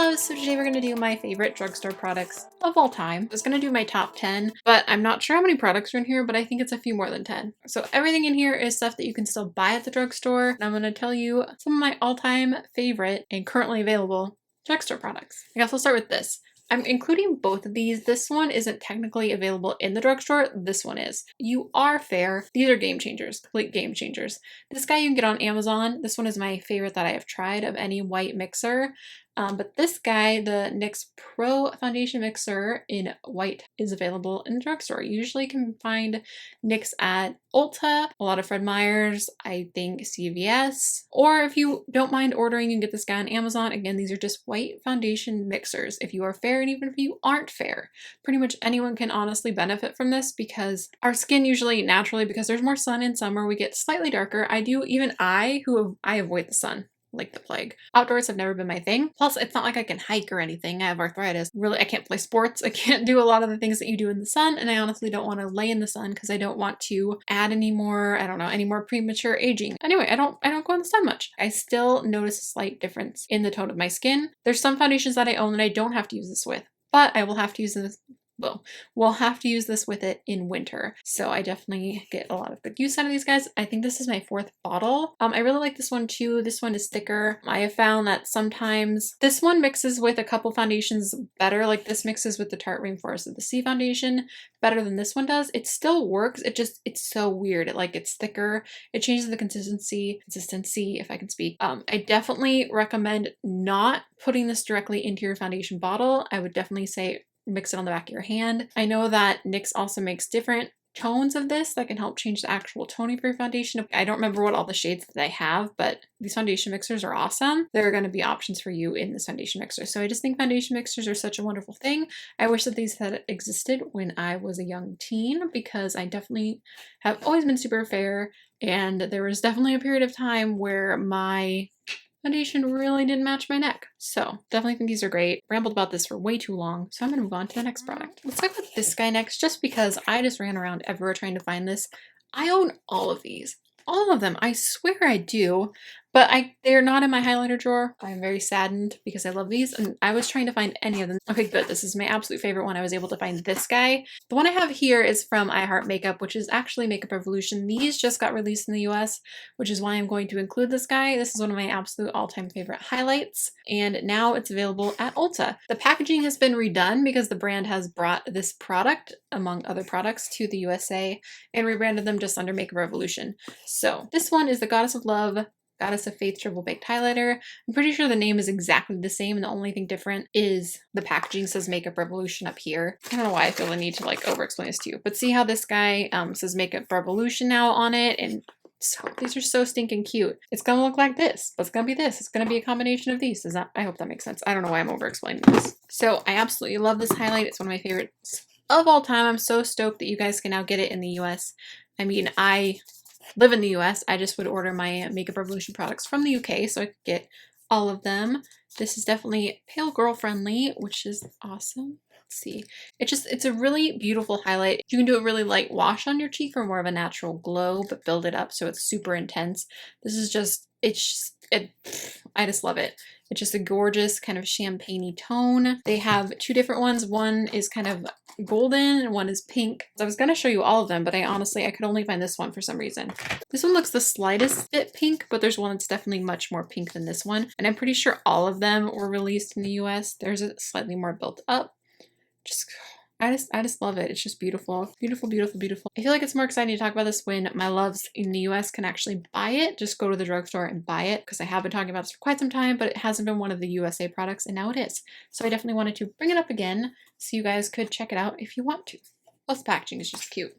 loves! So today we're going to do my favorite drugstore products of all time. I was going to do my top 10, but I'm not sure how many products are in here, but I think it's a few more than 10. So everything in here is stuff that you can still buy at the drugstore. And I'm going to tell you some of my all-time favorite and currently available drugstore products. I guess I'll start with this. I'm including both of these. This one isn't technically available in the drugstore. This one is. You are fair. These are game changers, complete game changers. This guy you can get on Amazon. This one is my favorite that I have tried of any white mixer. But this guy, the NYX Pro Foundation Mixer in white, is available in the drugstore. You usually can find NYX at Ulta, a lot of Fred Meyers, I think CVS, or if you don't mind ordering, you can get this guy on Amazon. Again, these are just white foundation mixers. If you are fair and even if you aren't fair, pretty much anyone can honestly benefit from this because our skin usually naturally, because there's more sun in summer, we get slightly darker. I avoid the sun like the plague. Outdoors have never been my thing. Plus, it's not like I can hike or anything. I have arthritis. Really, I can't play sports. I can't do a lot of the things that you do in the sun, and I honestly don't want to lay in the sun because I don't want to add any more, any more premature aging. Anyway, I don't go in the sun much. I still notice a slight difference in the tone of my skin. There's some foundations that I own that I don't have to use this with, but I will have to use this. We'll have to use this with it in winter. So I definitely get a lot of good use out of these guys. I think this is my 4th bottle. I really like this one too. This one is thicker. I have found that sometimes this one mixes with a couple foundations better. Like this mixes with the Tarte Rainforest of the Sea foundation better than this one does. It still works. It's so weird. It's thicker. It changes the consistency, if I can speak. I definitely recommend not putting this directly into your foundation bottle. I would definitely say mix it on the back of your hand. I know that NYX also makes different tones of this that can help change the actual toning for your foundation. I don't remember what all the shades that I have, but these foundation mixers are awesome. There are going to be options for you in this foundation mixer. So I just think foundation mixers are such a wonderful thing. I wish that these had existed when I was a young teen because I definitely have always been super fair, and there was definitely a period of time where my foundation really didn't match my neck. So definitely think these are great. Rambled about this for way too long, so I'm gonna move on to the next product. Let's talk about this guy next, just because I just ran around everywhere trying to find this. I own all of these. All of them. I swear I do, but they're not in my highlighter drawer. I'm very saddened because I love these and I was trying to find any of them. Okay, good. This is my absolute favorite one. I was able to find this guy. The one I have here is from I Heart Makeup, which is actually Makeup Revolution. These just got released in the US, which is why I'm going to include this guy. This is one of my absolute all-time favorite highlights, and now it's available at Ulta. The packaging has been redone because the brand has brought this product, among other products, to the USA and rebranded them just under Makeup Revolution. So this one is the Goddess of Love, Goddess of Faith Triple Baked Highlighter. I'm pretty sure the name is exactly the same, and the only thing different is the packaging says Makeup Revolution up here. I don't know why I feel the need to over-explain this to you, but see how this guy says Makeup Revolution now on it, and so these are so stinking cute. It's gonna look like this, but it's gonna be this. It's gonna be a combination of these. I hope that makes sense. I don't know why I'm over-explaining this. So I absolutely love this highlight. It's one of my favorites of all time. I'm so stoked that you guys can now get it in the US. I mean, I live in the US. I just would order my Makeup Revolution products from the UK so I could get all of them. This is definitely pale girl friendly, which is awesome. Let's see. It's a really beautiful highlight. You can do a really light wash on your cheek for more of a natural glow, but build it up so it's super intense. This is just, I just love it. It's just a gorgeous kind of champagne-y tone. They have 2 different ones. One is kind of golden and one is pink. I was going to show you all of them, but I could only find this one for some reason. This one looks the slightest bit pink, but there's one that's definitely much more pink than this one. And I'm pretty sure all of them were released in the US. There's a slightly more built up. I just love it. It's just beautiful. Beautiful, beautiful, beautiful. I feel like it's more exciting to talk about this when my loves in the US can actually buy it. Just go to the drugstore and buy it, because I have been talking about this for quite some time, but it hasn't been one of the USA products, and now it is. So I definitely wanted to bring it up again so you guys could check it out if you want to. Plus the packaging is just cute.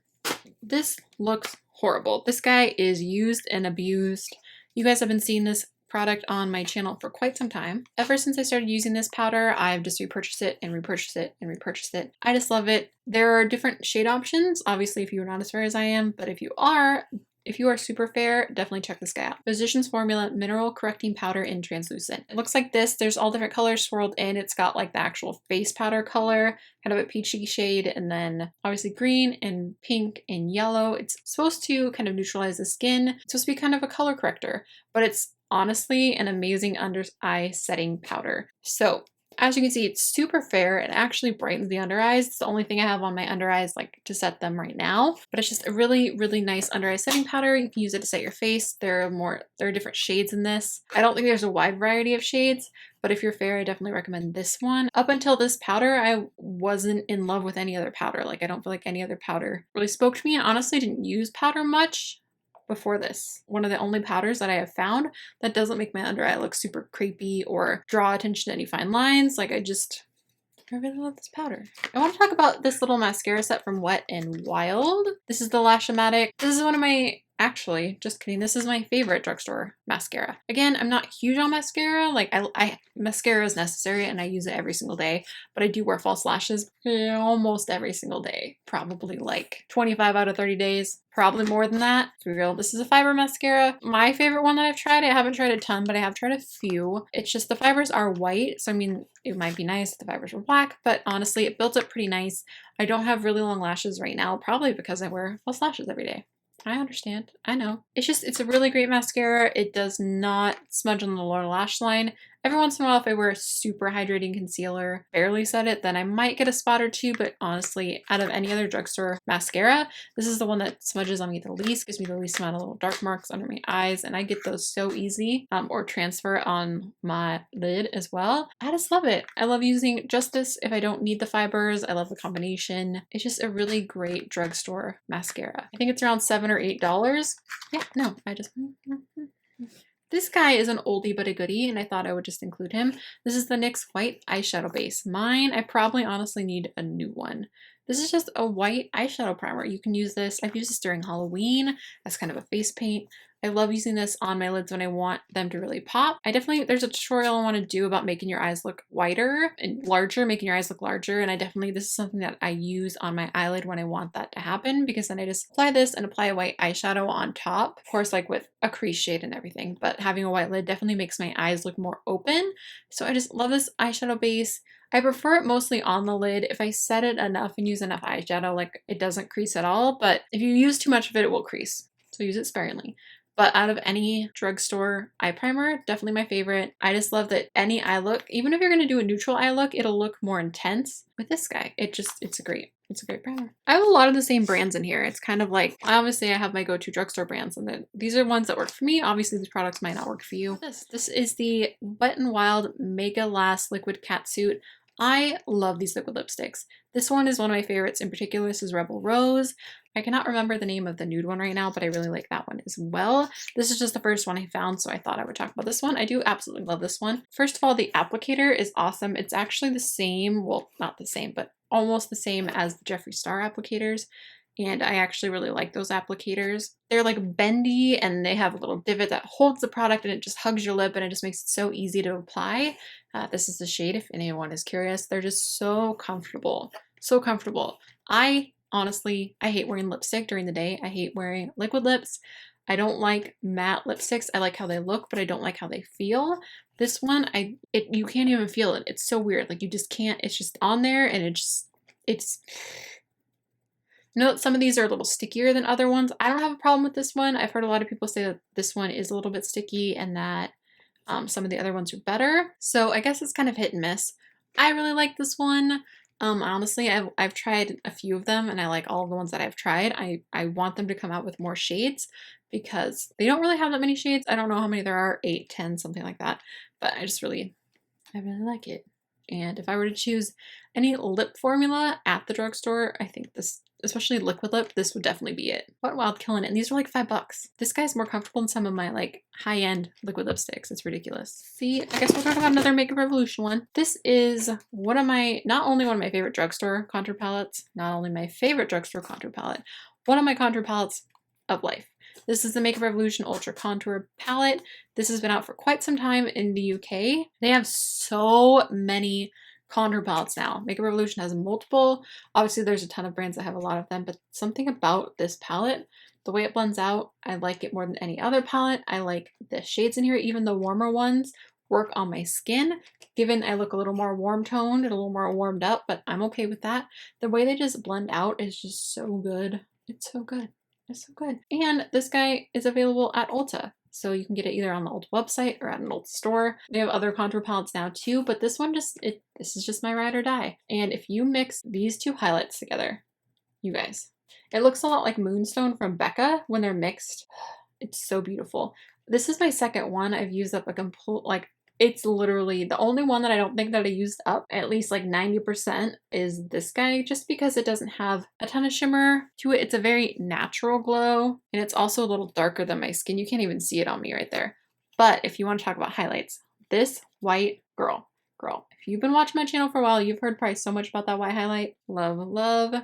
This looks horrible. This guy is used and abused. You guys have been seeing this product on my channel for quite some time. Ever since I started using this powder, I've just repurchased it and repurchased it and repurchased it. I just love it. There are different shade options, obviously if you're not as fair as I am, but if you are super fair, definitely check this guy out. Physicians Formula Mineral Correcting Powder in Translucent. It looks like this. There's all different colors swirled in. It's got the actual face powder color, kind of a peachy shade, and then obviously green and pink and yellow. It's supposed to kind of neutralize the skin. It's supposed to be kind of a color corrector, but it's honestly an amazing under eye setting powder. So As you can see, it's super fair. It actually brightens the under eyes. It's the only thing I have on my under eyes, like to set them right now. But it's just a really, really nice under eye setting powder. You can use it to set your face. There are different shades in this. I don't think there's a wide variety of shades, but if you're fair, I definitely recommend this one. Up until this powder, I wasn't in love with any other powder. Like, I don't feel like any other powder really spoke to me, and honestly didn't use powder much before this. One of the only powders that I have found that doesn't make my under eye look super creepy or draw attention to any fine lines. Like, I really love this powder. I want to talk about this little mascara set from Wet n Wild. This is the Lash-O-Matic. This is one of my, actually, just kidding, this is my favorite drugstore mascara. Again, I'm not huge on mascara. Like, mascara is necessary and I use it every single day, but I do wear false lashes almost every single day. Probably like 25 out of 30 days. Probably more than that. For real, this is a fiber mascara. My favorite one that I've tried, I haven't tried a ton, but I have tried a few. It's just the fibers are white, so I mean, it might be nice if the fibers were black, but honestly, it builds up pretty nice. I don't have really long lashes right now, probably because I wear false lashes every day. I understand. I know. It's a really great mascara. It does not smudge on the lower lash line. Every once in a while, if I wear a super hydrating concealer, barely set it, then I might get a spot or two, but honestly, out of any other drugstore mascara, this is the one that smudges on me the least, gives me the least amount of little dark marks under my eyes, and I get those so easy, or transfer on my lid as well. I just love it. I love using just this if I don't need the fibers. I love the combination. It's just a really great drugstore mascara. I think it's around $7 or $8. Yeah, no, This guy is an oldie but a goodie, and I thought I would just include him. This is the NYX White Eyeshadow Base. Mine, I probably honestly need a new one. This is just a white eyeshadow primer. You can use this. I've used this during Halloween as kind of a face paint. I love using this on my lids when I want them to really pop. There's a tutorial I want to do about making your eyes look whiter and larger, making your eyes look larger. And this is something that I use on my eyelid when I want that to happen, because then I just apply this and apply a white eyeshadow on top. Of course, like with a crease shade and everything, but having a white lid definitely makes my eyes look more open. So I just love this eyeshadow base. I prefer it mostly on the lid. If I set it enough and use enough eyeshadow, like, it doesn't crease at all, but if you use too much of it, it will crease. So use it sparingly. But out of any drugstore eye primer, definitely my favorite. I just love that any eye look, even if you're going to do a neutral eye look, it'll look more intense with this guy. It's a great primer. I have a lot of the same brands in here. It's kind of like, obviously I have my go-to drugstore brands, and then these are ones that work for me. Obviously these products might not work for you. This is the Wet n Wild Mega Last Liquid Catsuit. I love these liquid lipsticks. This one is one of my favorites in particular. This is Rebel Rose. I cannot remember the name of the nude one right now, but I really like that one as well. This is just the first one I found, so I thought I would talk about this one. I do absolutely love this one. First of all, the applicator is awesome. It's actually the same, well, not the same, but almost the same as the Jeffree Star applicators. And I actually really like those applicators. They're like bendy and they have a little divot that holds the product and it just hugs your lip and it just makes it so easy to apply. This is the shade if anyone is curious. They're just so comfortable. So comfortable. Honestly, I hate wearing lipstick during the day. I hate wearing liquid lips. I don't like matte lipsticks. I like how they look, but I don't like how they feel. This one, you can't even feel it. It's so weird. Like, you just can't, it's just on there and it's you know, some of these are a little stickier than other ones. I don't have a problem with this one. I've heard a lot of people say that this one is a little bit sticky and that some of the other ones are better. So I guess it's kind of hit and miss. I really like this one. Honestly, I've tried a few of them and I like all of the ones that I've tried. I want them to come out with more shades because they don't really have that many shades. I don't know how many there are, 8, 10, something like that. But I really like it. And if I were to choose any lip formula at the drugstore, I think this, especially liquid lip, this would definitely be it. Wet n Wild killing it. And these are like $5. This guy's more comfortable than some of my like high-end liquid lipsticks. It's ridiculous. See, I guess we'll talk about another Makeup Revolution one. This is not only one of my favorite drugstore contour palettes, not only my favorite drugstore contour palette, one of my contour palettes of life. This is the Makeup Revolution Ultra Contour Palette. This has been out for quite some time in the UK. They have so many contour palettes now. Makeup Revolution has multiple. Obviously, there's a ton of brands that have a lot of them, but something about this palette, the way it blends out, I like it more than any other palette. I like the shades in here. Even the warmer ones work on my skin, given I look a little more warm toned and a little more warmed up, but I'm okay with that. The way they just blend out is just so good. It's so good. It's so good. And this guy is available at Ulta. So you can get it either on the Ulta website or at an Ulta store. They have other contour palettes now too, but this one this is just my ride or die. And if you mix these two highlights together, you guys, it looks a lot like Moonstone from Becca when they're mixed. It's so beautiful. This is my second one. I've used up a complete, like, it's literally the only one that I don't think that I used up at least like 90% is this guy, just because it doesn't have a ton of shimmer to it. It's a very natural glow, and it's also a little darker than my skin. You can't even see it on me right there. But if you want to talk about highlights, this white girl, if you've been watching my channel for a while, you've heard probably so much about that white highlight. Love, love.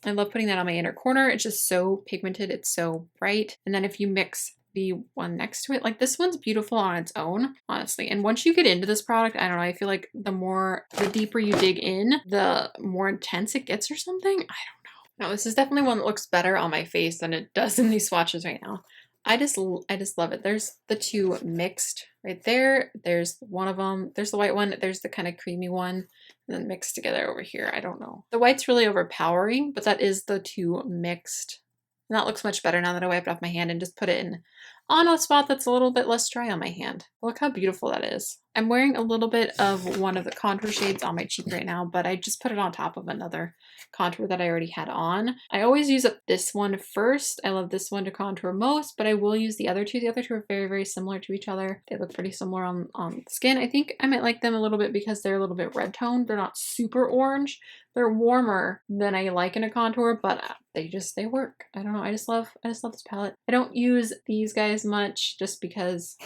I love putting that on my inner corner. It's just so pigmented. It's so bright. And then if you mix the one next to it, like this one's beautiful on its own, honestly. And once you get into this product, I don't know, I feel like the deeper you dig in, the more intense it gets or something. I don't know. No, this is definitely one that looks better on my face than it does in these swatches right now. I just love it. There's the two mixed right there. There's one of them. There's the white one. There's the kind of creamy one, and then mixed together over here. I don't know. The white's really overpowering, but that is the two mixed. And that looks much better now that I wiped off my hand and just put it in on a spot that's a little bit less dry on my hand. Look how beautiful that is. I'm wearing a little bit of one of the contour shades on my cheek right now, but I just put it on top of another contour that I already had on. I always use up this one first. I love this one to contour most, but I will use the other two. The other two are very, very similar to each other. They look pretty similar on the skin. I think I might like them a little bit because they're a little bit red toned. They're not super orange. They're warmer than I like in a contour, but they work. I don't know. I just love this palette. I don't use these guys much just because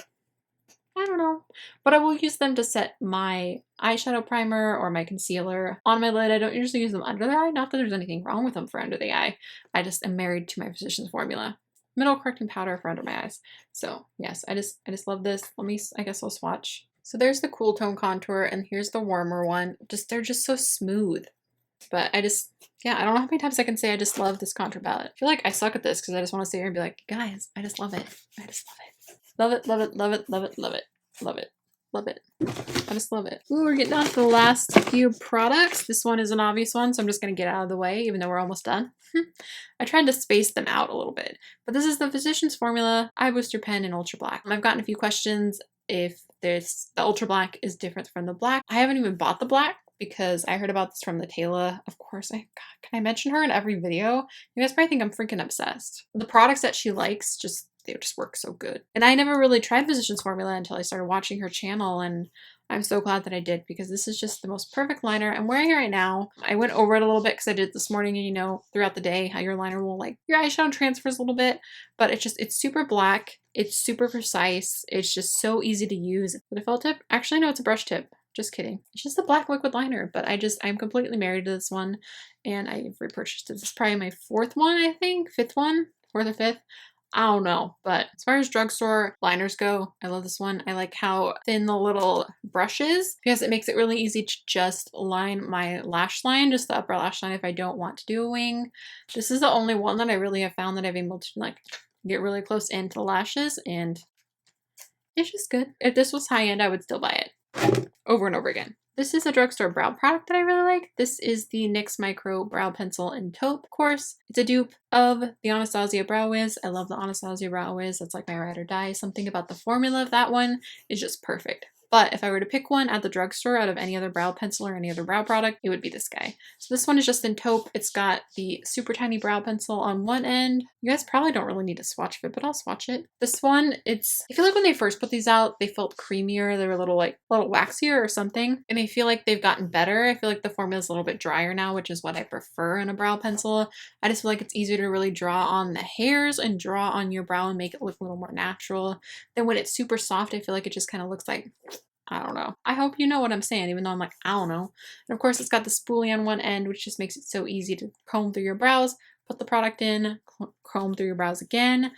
I don't know, but I will use them to set my eyeshadow primer or my concealer on my lid. I don't usually use them under the eye. Not that there's anything wrong with them for under the eye. I just am married to my Physicians Formula middle correcting powder for under my eyes. So yes, I just love this. I guess I'll swatch. So there's the cool tone contour, and here's the warmer one. They're just so smooth. But yeah, I don't know how many times I can say I just love this contour palette. I feel like I suck at this because I just want to sit here and be like, guys, I just love it. I just love it. Love it, love it, love it, love it, love it, love it, love it. I just love it. Ooh, we're getting down to the last few products. This one is an obvious one, so I'm just going to get out of the way, even though we're almost done. I tried to space them out a little bit. But this is the Physicians Formula Eye Booster Pen in Ultra Black. I've gotten a few questions if the Ultra Black is different from the black. I haven't even bought the black, because I heard about this from the Taylor. Of course, God, can I mention her in every video? You guys probably think I'm freaking obsessed. The products that she likes, they just work so good. And I never really tried Physicians Formula until I started watching her channel, and I'm so glad that I did, because this is just the most perfect liner. I'm wearing it right now. I went over it a little bit because I did it this morning, and you know, throughout the day how your liner will, like, your eyeshadow transfers a little bit, but it's super black. It's super precise. It's just so easy to use. The felt tip? Actually, no, it's a brush tip. Just kidding. It's just a black liquid liner, but I'm completely married to this one, and I've repurchased it. This is probably my fourth one, I think. Fifth one? Fourth or fifth? I don't know. But as far as drugstore liners go, I love this one. I like how thin the little brush is, because it makes it really easy to just line my lash line, just the upper lash line if I don't want to do a wing. This is the only one that I really have found that I've been able to, like, get really close into the lashes, and it's just good. If this was high-end, I would still buy it over and over again. This is a drugstore brow product that I really like. This is the NYX Micro Brow Pencil in Taupe. Of course, it's a dupe of the Anastasia Brow Wiz. I love the Anastasia Brow Wiz. That's like my ride or die. Something about the formula of that one is just perfect. But if I were to pick one at the drugstore out of any other brow pencil or any other brow product, it would be this guy. So this one is just in taupe. It's got the super tiny brow pencil on one end. You guys probably don't really need to swatch it, but I'll swatch it. This one, I feel like when they first put these out, they felt creamier. They were a little waxier or something. And I feel like they've gotten better. I feel like the formula is a little bit drier now, which is what I prefer in a brow pencil. I just feel like it's easier to really draw on the hairs and draw on your brow and make it look a little more natural. Then when it's super soft, I feel like it just kind of looks like, I don't know. I hope you know what I'm saying, even though I'm like, I don't know. And of course, it's got the spoolie on one end, which just makes it so easy to comb through your brows, put the product in, comb through your brows again.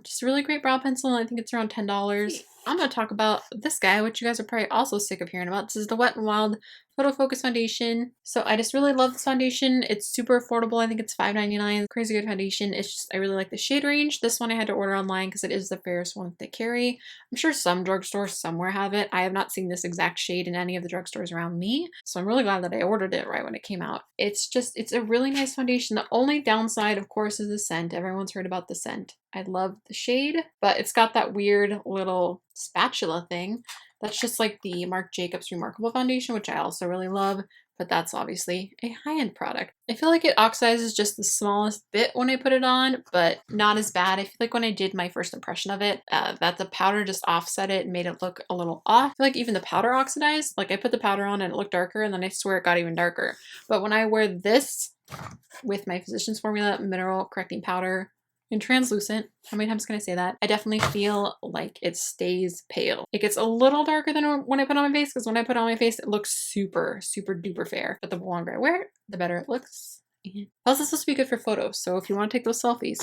Just a really great brow pencil, and I think it's around $10. I'm going to talk about this guy, which you guys are probably also sick of hearing about. This is the Wet n Wild Photo Focus Foundation. So I just really love this foundation. It's super affordable. I think it's $5.99. Crazy good foundation. It's just, I really like the shade range. This one I had to order online because it is the fairest one that they carry. I'm sure some drugstores somewhere have it. I have not seen this exact shade in any of the drugstores around me. So I'm really glad that I ordered it right when it came out. It's a really nice foundation. The only downside, of course, is the scent. everyone's heard about the scent. I love the shade, but it's got that weird little spatula thing. That's just like the Marc Jacobs Remarkable Foundation, which I also really love, but that's obviously a high-end product. I feel like it oxidizes just the smallest bit when I put it on, but not as bad. I feel like when I did my first impression of it, that the powder just offset it and made it look a little off. I feel like even the powder oxidized. Like I put the powder on and it looked darker, and then I swear it got even darker. But when I wear this with my Physicians Formula Mineral Correcting Powder, and translucent, how many times can I say that? I definitely feel like it stays pale. It gets a little darker than when I put it on my face, because when I put it on my face, it looks super, super duper fair. But the longer I wear it, the better it looks. Plus, it's supposed to be good for photos, so if you want to take those selfies,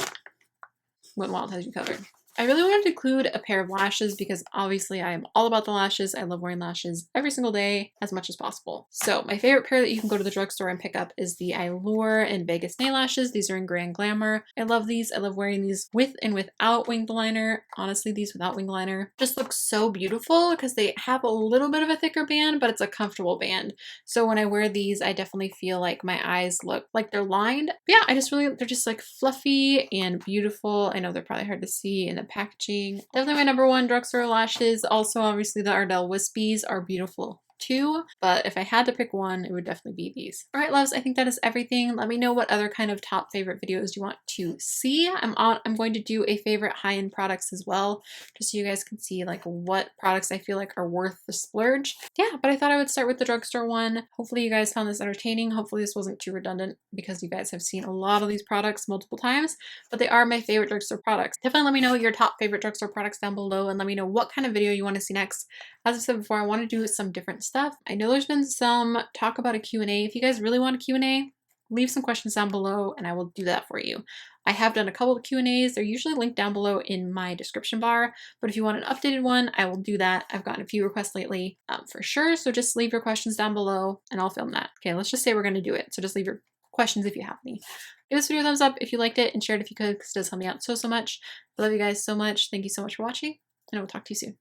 Wet n Wild has you covered. I really wanted to include a pair of lashes because obviously I am all about the lashes. I love wearing lashes every single day as much as possible. So my favorite pair that you can go to the drugstore and pick up is the Allure and Vegas nail lashes. These are in Grand Glamour. I love these. I love wearing these with and without winged liner. Honestly, these without winged liner just look so beautiful because they have a little bit of a thicker band, but it's a comfortable band. So when I wear these, I definitely feel like my eyes look like they're lined. But yeah, they're just like fluffy and beautiful. I know they're probably hard to see in the packaging. Definitely my number one drugstore lashes. Also, obviously the Ardell Wispies are beautiful too, but if I had to pick one, it would definitely be these. All right, loves, I think that is everything. Let me know what other kind of top favorite videos you want to see. I'm going to do a favorite high-end products as well, just so you guys can see like what products I feel like are worth the splurge. Yeah, but I thought I would start with the drugstore one. Hopefully you guys found this entertaining. Hopefully this wasn't too redundant because you guys have seen a lot of these products multiple times, but they are my favorite drugstore products. Definitely let me know your top favorite drugstore products down below, and let me know what kind of video you want to see next. As I said before, I want to do some different stuff. I know there's been some talk about a Q&A. If you guys really want a Q&A, leave some questions down below and I will do that for you. I have done a couple of Q&As. They're usually linked down below in my description bar, but if you want an updated one, I will do that. I've gotten a few requests lately for sure, so just leave your questions down below and I'll film that. Okay, let's just say we're going to do it, so just leave your questions if you have any. Give this video a thumbs up if you liked it and share it if you could, because it does help me out so much. I love you guys so much. Thank you so much for watching, and I will talk to you soon.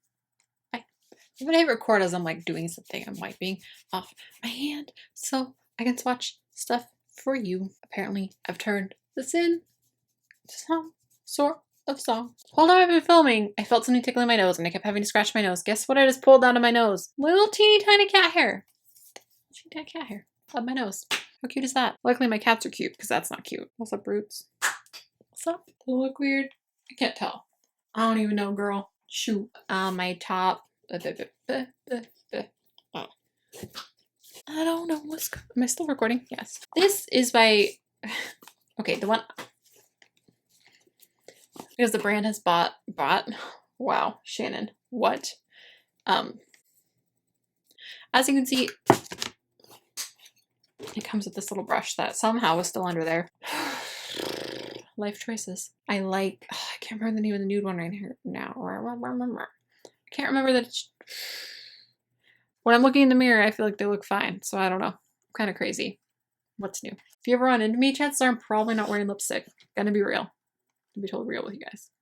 When I record as I'm like doing something, I'm wiping off my hand so I can swatch stuff for you. Apparently, I've turned this in to some sort of song. While I've been filming, I felt something tickling my nose and I kept having to scratch my nose. Guess what I just pulled out of my nose? Little teeny tiny cat hair. Teeny tiny cat hair on my nose. How cute is that? Luckily, my cats are cute because that's not cute. What's up, Roots? What's up? Do they look weird? I can't tell. I don't even know, girl. Shoot. My top. I don't know what's going on. Am I still recording? Yes. This is by okay, the one because the brand has bought wow, Shannon. What? As you can see, it comes with this little brush that somehow is still under there. Life choices. I can't remember the name of the nude one right here now. I can't remember that. When I'm looking in the mirror, I feel like they look fine. So I don't know. I'm kind of crazy. What's new? If you ever run into me, chances are I'm probably not wearing lipstick. Gonna be real. To be totally real with you guys.